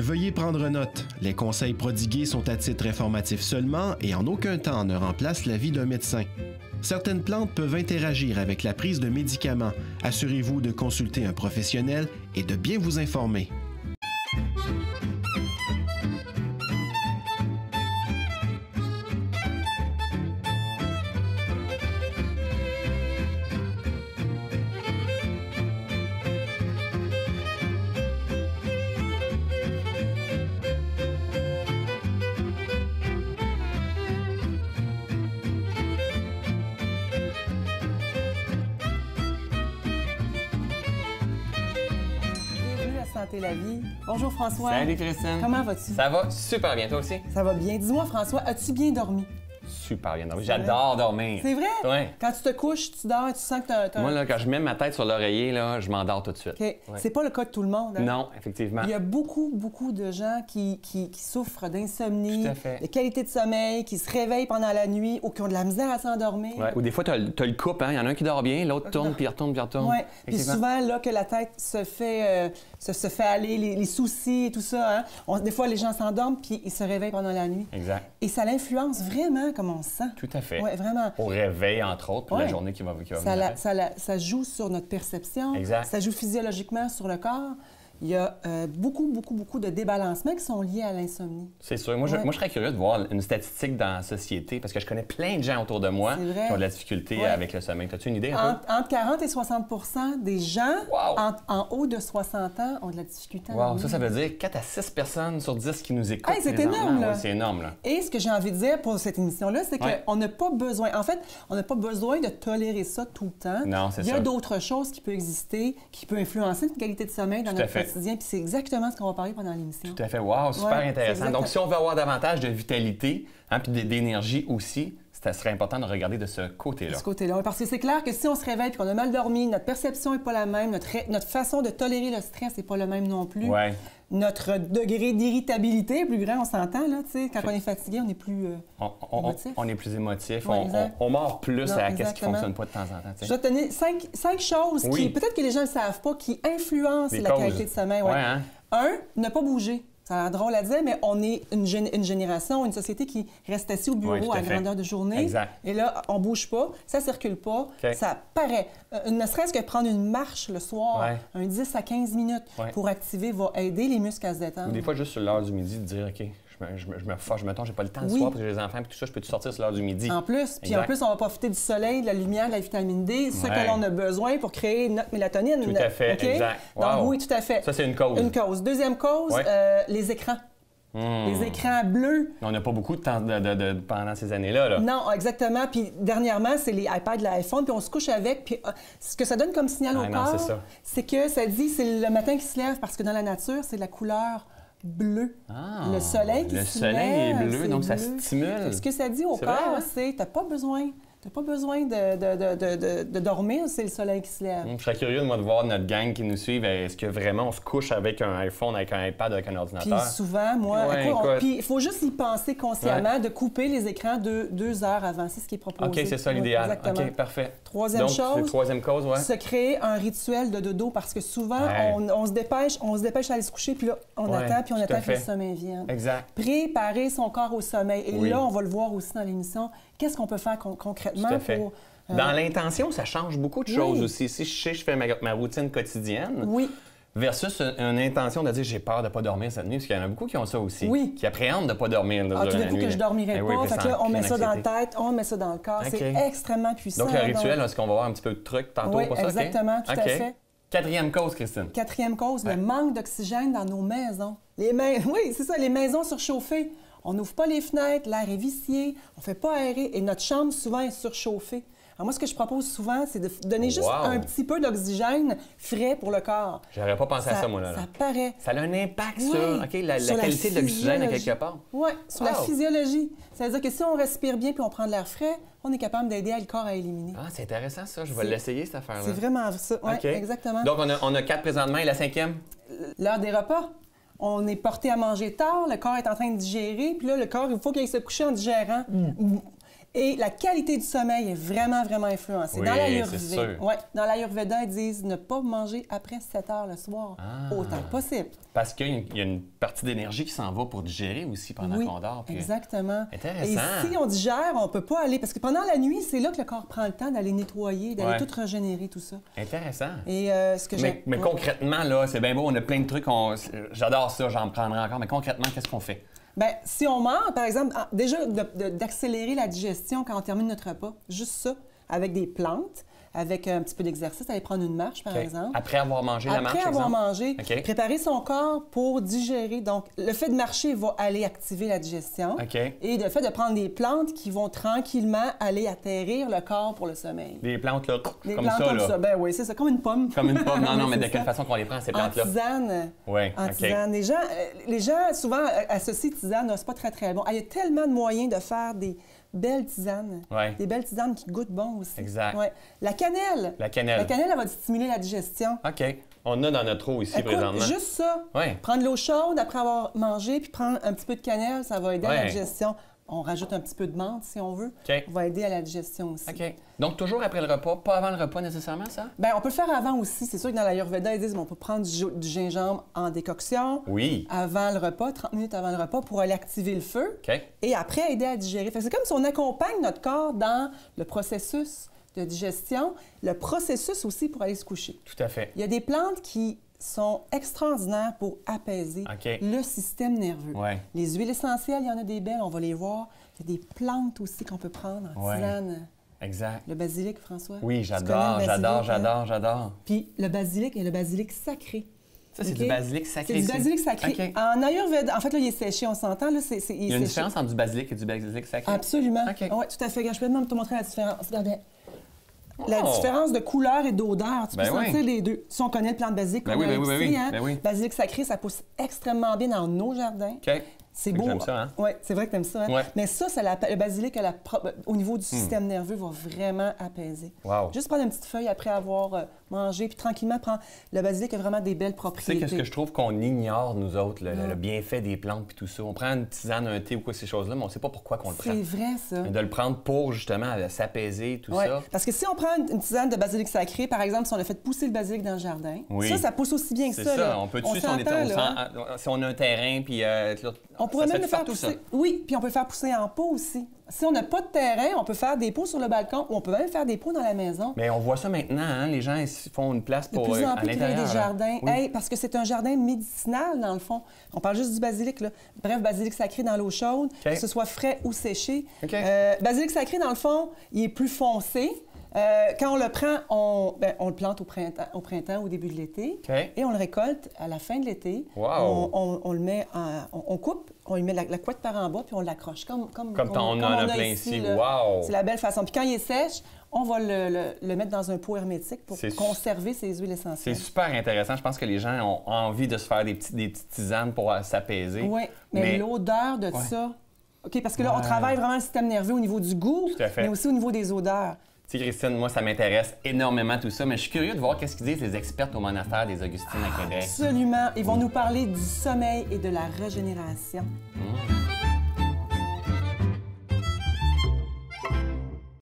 Veuillez prendre note, les conseils prodigués sont à titre informatif seulement et en aucun temps ne remplacent l'avis d'un médecin. Certaines plantes peuvent interagir avec la prise de médicaments. Assurez-vous de consulter un professionnel et de bien vous informer. Santé la vie. Bonjour François. Salut Christine. Comment vas-tu? Ça va super bien, toi aussi? Ça va bien. Dis-moi François, as-tu bien dormi? Super bien dormi. J'adore dormir. C'est vrai? Ouais. Quand tu te couches, tu dors, tu sens que tu as... Moi, là, quand je mets ma tête sur l'oreiller, là, je m'endors tout de suite. OK. Ouais. C'est pas le cas de tout le monde. Hein? Non, effectivement. Il y a beaucoup de gens qui souffrent d'insomnie, Tout à fait. de qualité de sommeil, qui se réveillent pendant la nuit ou qui ont de la misère à s'endormir. Ouais. Ou des fois, tu as le couple, hein? Il y en a un qui dort bien, l'autre tourne, puis il retourne, puis il retourne. Oui. Puis souvent, là, que la tête se fait aller, les soucis et tout ça. Hein? Des fois, les gens s'endorment puis ils se réveillent pendant la nuit. Exact. Et ça l'influence vraiment comment on se sent. Tout à fait. Oui, vraiment. Au réveil, entre autres, pour la journée qui va venir. Ça joue sur notre perception. Exact. Ça joue physiologiquement sur le corps. Il y a beaucoup de débalancements qui sont liés à l'insomnie. C'est sûr. Moi, je serais curieux de voir une statistique dans la société parce que je connais plein de gens autour de moi qui ont de la difficulté avec le sommeil. As-tu une idée un peu? Entre 40 et 60 des gens wow. en haut de 60 ans ont de la difficulté à wow. dormir. Ça veut dire 4 à 6 personnes sur 10 qui nous écoutent. Hey, c'est énorme, là. Oui, c'est énorme, là. Et ce que j'ai envie de dire pour cette émission-là, c'est qu'on n'a pas besoin... En fait, on n'a pas besoin de tolérer ça tout le temps. Non, c'est ça. Il y a d'autres choses qui peuvent exister, qui peuvent influencer notre qualité de sommeil dans notre quotidien. Puis c'est exactement ce qu'on va parler pendant l'émission. Tout à fait. Wow, super intéressant. Donc, si on veut avoir davantage de vitalité, hein, puis d'énergie aussi, ça serait important de regarder de ce côté-là. De ce côté-là. Parce que c'est clair que si on se réveille et qu'on a mal dormi, notre perception n'est pas la même, notre façon de tolérer le stress n'est pas le même non plus. Ouais. Notre degré d'irritabilité est plus grand, on s'entend, là, tu sais. Quand on est fatigué, on est plus émotif. On est plus émotif. Ouais, on mord plus à ce qui ne fonctionne pas de temps en temps. Je vais te donner cinq choses qui, peut-être que les gens ne le savent pas, qui influencent la qualité de sommeil. Ouais. Hein? Un, ne pas bouger. Ça a l'air drôle à dire, mais on est une génération, une société qui reste assis au bureau à grandeur de journée. Exact. Et là, on bouge pas, ça circule pas, ça paraît. Ne serait-ce que prendre une marche le soir, un 10 à 15 minutes pour activer, va aider les muscles à se détendre. Ou des fois, juste sur l'heure du midi, de dire, OK, je me fâche, mettons, j'ai pas le temps le soir parce que j'ai les enfants, puis tout ça, je peux tout sortir sur l'heure du midi. En plus, puis en plus, on va profiter du soleil, de la lumière, de la vitamine D, ce que l'on a besoin pour créer notre mélatonine. Tout à fait, exact. Wow. Donc oui, tout à fait. Ça, c'est une cause. Une cause. Deuxième cause, les écrans. Les écrans bleus. On n'a pas beaucoup de temps pendant ces années-là. Là. Non, exactement. Puis dernièrement, c'est les iPads, l'iPhone, puis on se couche avec. Puis ce que ça donne comme signal au corps, c'est que ça dit c'est le matin qui se lève parce que dans la nature, c'est la couleur bleue. Ah, le soleil qui se lève. Le soleil est bleu, donc ça stimule. Ce que ça dit au corps, c'est t'as pas besoin de dormir, c'est le soleil qui se lève. Je serais curieux de voir notre gang qui nous suit. Est-ce que vraiment on se couche avec un iPhone, avec un iPad, avec un ordinateur? Puis souvent, moi, puis il faut juste y penser consciemment de couper les écrans 2 heures avant. C'est ce qui est proposé. OK, c'est ça l'idéal. Exactement. OK, parfait. Troisième chose, troisième cause, se créer un rituel de dodo parce que souvent, on se dépêche d'aller se coucher, puis là, on attend, puis on attend que le sommeil vienne. Exact. Préparer son corps au sommeil. Et là, on va le voir aussi dans l'émission. Qu'est-ce qu'on peut faire concrètement pour... Dans l'intention, ça change beaucoup de choses aussi. Si je fais ma routine quotidienne, versus une intention de dire j'ai peur de ne pas dormir cette nuit, parce qu'il y en a beaucoup qui ont ça aussi, qui appréhendent de ne pas dormir durant la nuit. Tout d'un coup que je ne dormirai pas, fait que là, on met ça dans la tête, on met ça dans le corps. C'est extrêmement puissant. Donc le rituel, est-ce qu'on va voir un petit peu de trucs tantôt pour ça? Oui, exactement, tout à fait. Quatrième cause, Christine. Quatrième cause, le manque d'oxygène dans nos maisons. Oui, c'est ça, les maisons surchauffées. On n'ouvre pas les fenêtres, l'air est vicié, on ne fait pas aérer et notre chambre souvent est surchauffée. Alors moi, ce que je propose souvent, c'est de donner juste un petit peu d'oxygène frais pour le corps. J'aurais pas pensé à ça, moi, là. Ça paraît. Ça a un impact sur la qualité de l'oxygène à quelque part. Oui, sur la physiologie. Ça veut dire que si on respire bien puis on prend de l'air frais, on est capable d'aider le corps à éliminer. Ah, c'est intéressant, ça. Je vais l'essayer, cette affaire-là. C'est vraiment ça. Oui, exactement. Donc, on a 4 présentement et la 5e? L'heure des repas. On est porté à manger tard, le corps est en train de digérer, puis là, le corps, il faut qu'il aille se coucher en digérant. Et la qualité du sommeil est vraiment, vraiment influencée. Oui, Dans l'Ayurveda, dans l'Ayurveda, ils disent ne pas manger après 7 heures le soir, autant que possible. Parce qu'il y a une partie d'énergie qui s'en va pour digérer aussi pendant qu'on dort. Puis... Exactement. Intéressant. Et si on digère, on peut pas aller... Parce que pendant la nuit, c'est là que le corps prend le temps d'aller nettoyer, d'aller tout régénérer, tout ça. Intéressant. Et ce que mais concrètement, là, c'est bien beau, on a plein de trucs. J'adore ça, j'en prendrai encore. Mais concrètement, qu'est-ce qu'on fait? Bien, si on mange, par exemple, déjà d'accélérer la digestion quand on termine notre repas, juste ça, avec des plantes, avec un petit peu d'exercice, aller prendre une marche, par exemple. Après avoir mangé la marche, Après avoir mangé, préparer son corps pour digérer. Donc, le fait de marcher va aller activer la digestion. Et le fait de prendre des plantes qui vont tranquillement aller atterrir le corps pour le sommeil. Des plantes, là, des comme plantes ça, comme là. ça. Ben oui, c'est ça, comme une pomme. Comme une pomme. Non, mais de quelle façon qu'on les prend, ces plantes-là? En tisane. Oui, en tisane. Les gens, souvent, associent tisane, c'est pas très, très bon. Il y a tellement de moyens de faire des belles tisanes. Des belles tisanes qui goûtent bon aussi. Exact. La cannelle. La cannelle, elle va stimuler la digestion. OK. On a dans notre eau ici, présentement. Juste ça. Prendre l'eau chaude après avoir mangé, puis prendre un petit peu de cannelle, ça va aider à la digestion. On rajoute un petit peu de menthe, si on veut. Ça va aider à la digestion aussi. Donc, toujours après le repas, pas avant le repas nécessairement, ça? Bien, on peut le faire avant aussi. C'est sûr que dans l'Ayurveda, ils disent qu'on peut prendre du gingembre en décoction. Avant le repas, 30 minutes avant le repas, pour aller activer le feu. Et après, aider à digérer. C'est comme si on accompagne notre corps dans le processus de digestion, le processus aussi pour aller se coucher. Tout à fait. Il y a des plantes qui sont extraordinaires pour apaiser le système nerveux. Les huiles essentielles, il y en a des belles, on va les voir. Il y a des plantes aussi qu'on peut prendre en tisane. Exact. Le basilic, François. Oui, j'adore. Puis le basilic et le basilic sacré. Ça, c'est du basilic sacré. C'est du basilic sacré. En Ayurveda, en fait, là, il est séché, on s'entend. Là, il y a une différence entre du basilic et du basilic sacré? Absolument. Oui, tout à fait. Je peux même te montrer la différence. Regardez. La différence de couleur et d'odeur, tu peux sentir les deux. Si on connaît le plant de basilic, basilic sacré, ça pousse extrêmement bien dans nos jardins. C'est beau. J'aime ça, hein? Oui, c'est vrai que t'aimes ça. Hein? Mais ça, le basilic, au niveau du système nerveux, va vraiment apaiser. Juste prendre une petite feuille après avoir mangé, puis tranquillement prendre... Le basilic a vraiment des belles propriétés. Tu sais, qu'est-ce que je trouve qu'on ignore, nous autres, le bienfait des plantes puis tout ça. On prend une tisane, un thé ou quoi, ces choses-là, mais on ne sait pas pourquoi qu'on le prend. C'est vrai, ça. Mais de le prendre pour, justement, s'apaiser, tout ça. Parce que si on prend une tisane de basilic sacré, par exemple, si on a fait pousser le basilic dans le jardin, ça pousse aussi bien que ça. C'est ça. On peut dessus si on a un terrain, puis... on pourrait même le faire pousser. Oui, puis on peut le faire pousser en pot aussi. Si on n'a pas de terrain, on peut faire des pots sur le balcon ou on peut même faire des pots dans la maison. Mais on voit ça maintenant, hein? Les gens font une place pour de plus en plus créer des jardins. Oui. Parce que c'est un jardin médicinal, dans le fond. On parle juste du basilic, là. Bref, basilic sacré dans l'eau chaude, que ce soit frais ou séché. Basilic sacré, dans le fond, il est plus foncé. Quand on le prend, on le plante au printemps, au début de l'été, et on le récolte à la fin de l'été. On le met, on coupe, on lui met la couette par en bas, puis on l'accroche comme on en a plein ici. C'est la belle façon. Puis quand il est sèche, on va le mettre dans un pot hermétique pour conserver ses huiles essentielles. C'est super intéressant. Je pense que les gens ont envie de se faire des petites tisanes pour s'apaiser. Oui, mais l'odeur de ça... OK, parce que là, on travaille vraiment le système nerveux au niveau du goût, mais aussi au niveau des odeurs. Tu sais, Christine, moi, ça m'intéresse énormément tout ça, mais je suis curieux de voir qu'est-ce qu'ils disent les experts au monastère des Augustines à Québec. Absolument. Ils vont nous parler du sommeil et de la régénération.